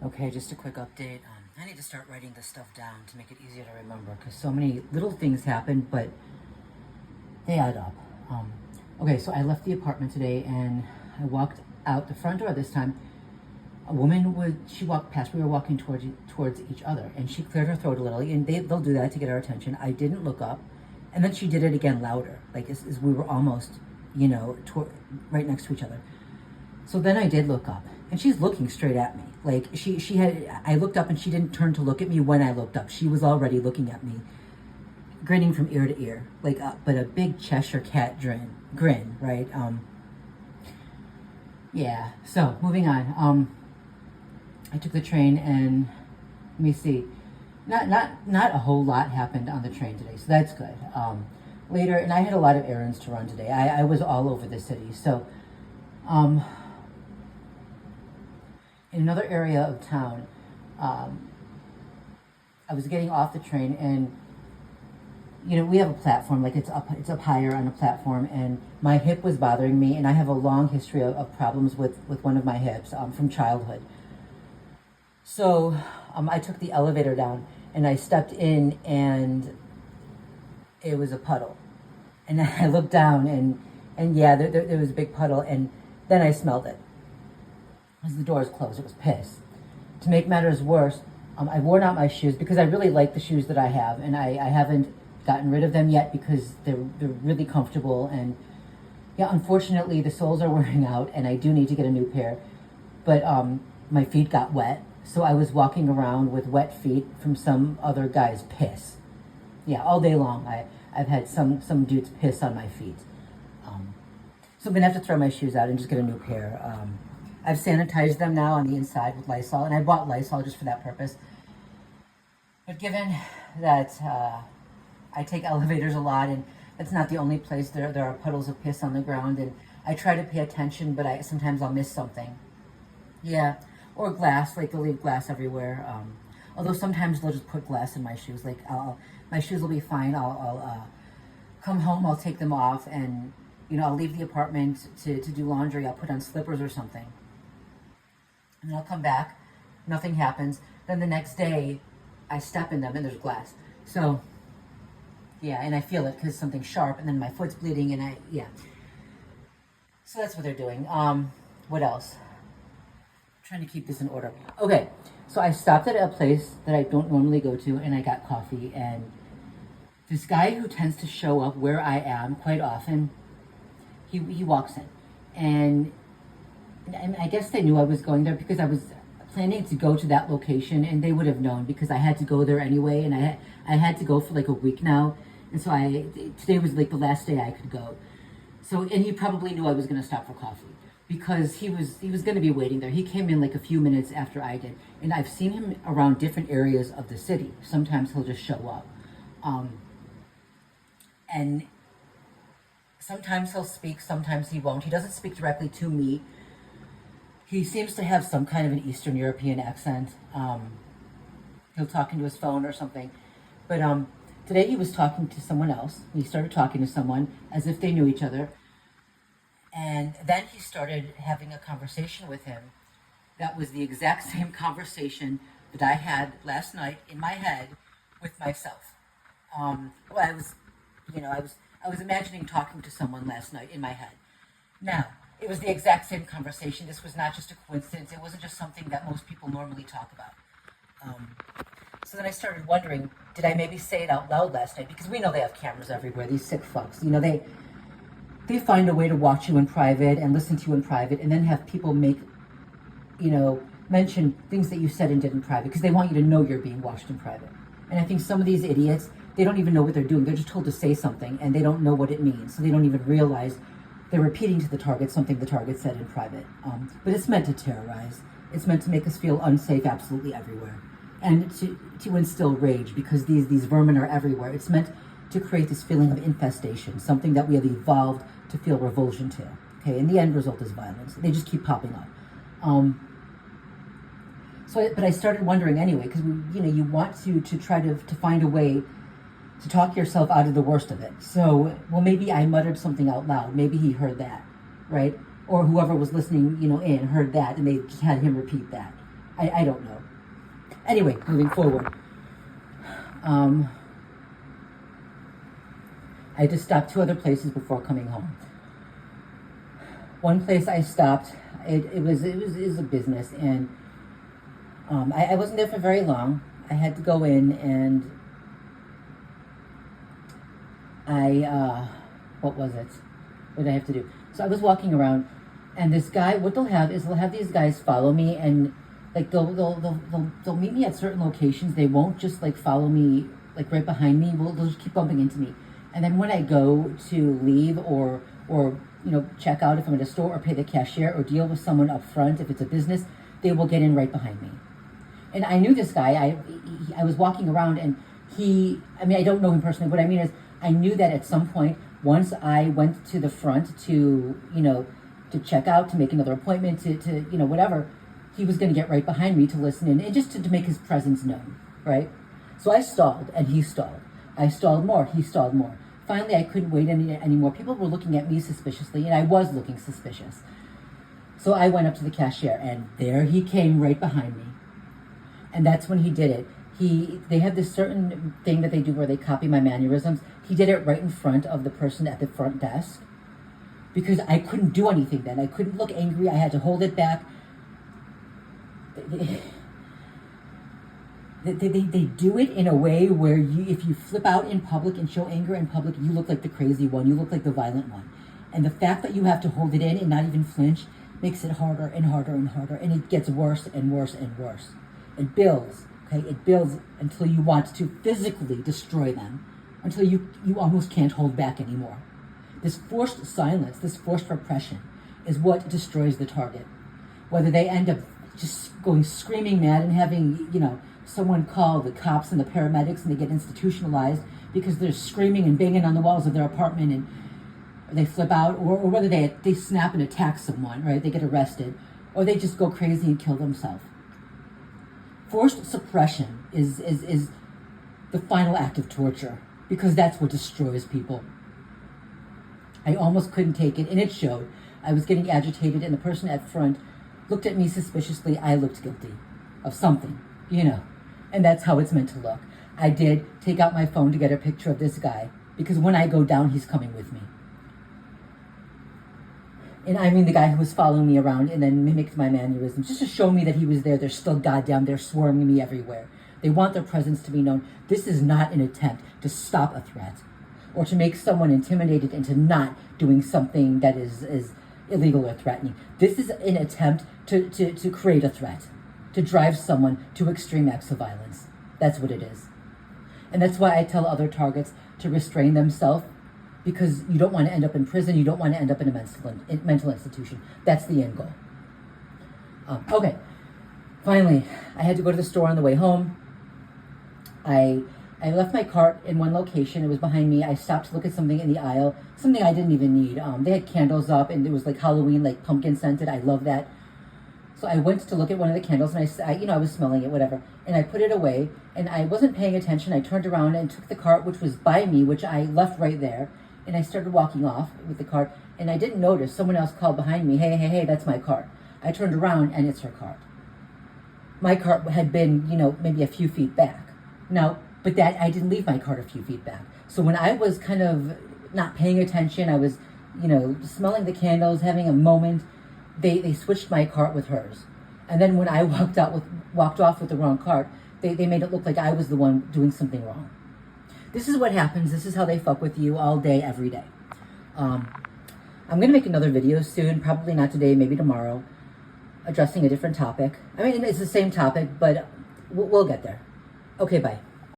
Okay, just a quick update. I need to start writing this stuff down to make it easier to remember because so many little things happen, but they add up. Um, okay, so I left the apartment today and I walked out the front door this time. A woman she walked past. We were walking towards each other, and she cleared her throat a little. And they'll do that to get our attention. I didn't look up, and then she did it again louder, like as we were almost, right next to each other. So then I did look up, and she's looking straight at me. Like she had. I looked up, and she didn't turn to look at me when I looked up. She was already looking at me, grinning from ear to ear, but a big Cheshire cat grin, right? Yeah. So moving on. I took the train, and let me see. Not a whole lot happened on the train today, so that's good. Later, and I had a lot of errands to run today. I was all over the city. So, in another area of town, I was getting off the train, and we have a platform, like it's up higher on a platform, and my hip was bothering me, and I have a long history of problems with one of my hips from childhood. So I took the elevator down, and I stepped in, and it was a puddle. And then I looked down, and yeah, there was a big puddle, and then I smelled it. As the doors closed, it was piss. To make matters worse, I worn out my shoes because I really like the shoes that I have, and I haven't gotten rid of them yet because they're really comfortable. And yeah, unfortunately, the soles are wearing out, and I do need to get a new pair. But my feet got wet. So I was walking around with wet feet from some other guy's piss. Yeah, all day long I've had some dude's piss on my feet. So I'm going to have to throw my shoes out and just get a new pair. I've sanitized them now on the inside with Lysol, and I bought Lysol just for that purpose. But given that I take elevators a lot, and it's not the only place there are puddles of piss on the ground, and I try to pay attention, but sometimes I'll miss something. Yeah. Or glass, like they'll leave glass everywhere. Although sometimes they'll just put glass in my shoes. Like my shoes will be fine. I'll come home, I'll take them off, and I'll leave the apartment to do laundry. I'll put on slippers or something, and I'll come back. Nothing happens. Then the next day, I step in them and there's glass. So yeah, and I feel it because something's sharp, and then my foot's bleeding, and So that's what they're doing. What else? Trying to keep this in order. Okay, so I stopped at a place that I don't normally go to, and I got coffee, and this guy who tends to show up where I am quite often, he walks in, and I guess they knew I was going there because I was planning to go to that location, and they would have known because I had to go there anyway, and I had to go for like a week now, and so today was like the last day I could go. So, and he probably knew I was going to stop for coffee, because he was going to be waiting there. He came in like a few minutes after I did, and I've seen him around different areas of the city. Sometimes he'll just show up, and sometimes he'll speak, sometimes he won't. He doesn't speak directly to me. He seems to have some kind of an Eastern European accent. He'll talk into his phone or something, but today he was talking to someone else. He started talking to someone as if they knew each other. And then he started having a conversation with him that was the exact same conversation that I had last night in my head with myself. I was imagining talking to someone last night in my head. Now, it was the exact same conversation. This was not just a coincidence. It wasn't just something that most people normally talk about. So then I started wondering, did I maybe say it out loud last night? Because we know they have cameras everywhere, these sick fucks. They find a way to watch you in private and listen to you in private, and then have people mention things that you said and did in private because they want you to know you're being watched in private. And I think some of these idiots, they don't even know what they're doing. They're just told to say something, and they don't know what it means. So they don't even realize they're repeating to the target something the target said in private. But it's meant to terrorize. It's meant to make us feel unsafe absolutely everywhere, and to instill rage because these vermin are everywhere. It's meant to create this feeling of infestation, something that we have evolved to feel revulsion to. Okay, and the end result is violence. They just keep popping up. But I started wondering anyway, because you want to try to find a way to talk yourself out of the worst of it. So, well, maybe I muttered something out loud. Maybe he heard that, right? Or whoever was listening, in heard that, and they just had him repeat that. I don't know. Anyway, moving forward. I just stopped 2 other places before coming home. One place I stopped, it was a business, and I wasn't there for very long. I had to go in, and what was it? What did I have to do? So I was walking around, and this guy, what they'll have is they'll have these guys follow me, and like they'll meet me at certain locations. They won't just like follow me like right behind me. They'll just keep bumping into me, and then when I go to leave or check out if I'm at a store or pay the cashier or deal with someone up front if it's a business, they will get in right behind me. And I knew this guy. I was walking around, and I don't know him personally. What I mean is, I knew that at some point, once I went to the front to check out, to make another appointment, to whatever, he was going to get right behind me to listen in and just to make his presence known, right? So I stalled, and he stalled. I stalled more, he stalled more. Finally, I couldn't wait anymore. People were looking at me suspiciously, and I was looking suspicious. So I went up to the cashier, and there he came right behind me. And that's when he did it. They have this certain thing that they do where they copy my mannerisms. He did it right in front of the person at the front desk, because I couldn't do anything then. I couldn't look angry. I had to hold it back. They do it in a way where if you flip out in public and show anger in public, you look like the crazy one. You look like the violent one. And the fact that you have to hold it in and not even flinch makes it harder and harder and harder. And it gets worse and worse and worse. It builds. Okay, it builds until you want to physically destroy them, until you almost can't hold back anymore. This forced silence, this forced repression is what destroys the target. Whether they end up just going screaming mad and having, someone call the cops and the paramedics and they get institutionalized because they're screaming and banging on the walls of their apartment and they flip out, or whether they snap and attack someone, right? They get arrested, or they just go crazy and kill themselves. Forced suppression is the final act of torture, because that's what destroys people. I almost couldn't take it, and it showed. I was getting agitated, and the person at front looked at me suspiciously. I looked guilty of something, and that's how it's meant to look. I did take out my phone to get a picture of this guy, because when I go down, he's coming with me. And I mean the guy who was following me around and then mimicked my mannerisms just to show me that he was there. They're still goddamn, they're swarming me everywhere. They want their presence to be known. This is not an attempt to stop a threat or to make someone intimidated into not doing something that is illegal or threatening. This is an attempt to create a threat, to drive someone to extreme acts of violence. That's what it is. And that's why I tell other targets to restrain themselves, because you don't want to end up in prison. You don't want to end up in a mental institution. That's the end goal. Okay. Finally, I had to go to the store on the way home. I left my cart in one location. It was behind me. I stopped to look at something in the aisle, something I didn't even need. They had candles up, and it was like Halloween, like pumpkin scented. I love that. So I went to look at one of the candles, and I was smelling it, whatever. And I put it away, and I wasn't paying attention. I turned around and took the cart, which was by me, which I left right there. And I started walking off with the cart, and I didn't notice someone else called behind me, hey, that's my cart. I turned around, and it's her cart. My cart had been, maybe a few feet back. Now, but that I didn't leave my cart a few feet back. So when I was kind of not paying attention, I was, smelling the candles, having a moment, they switched my cart with hers. And then when I walked off with the wrong cart, they made it look like I was the one doing something wrong. This is what happens. This is how they fuck with you all day, every day. I'm going to make another video soon, probably not today, maybe tomorrow, addressing a different topic. I mean, it's the same topic, but we'll get there. Okay, bye.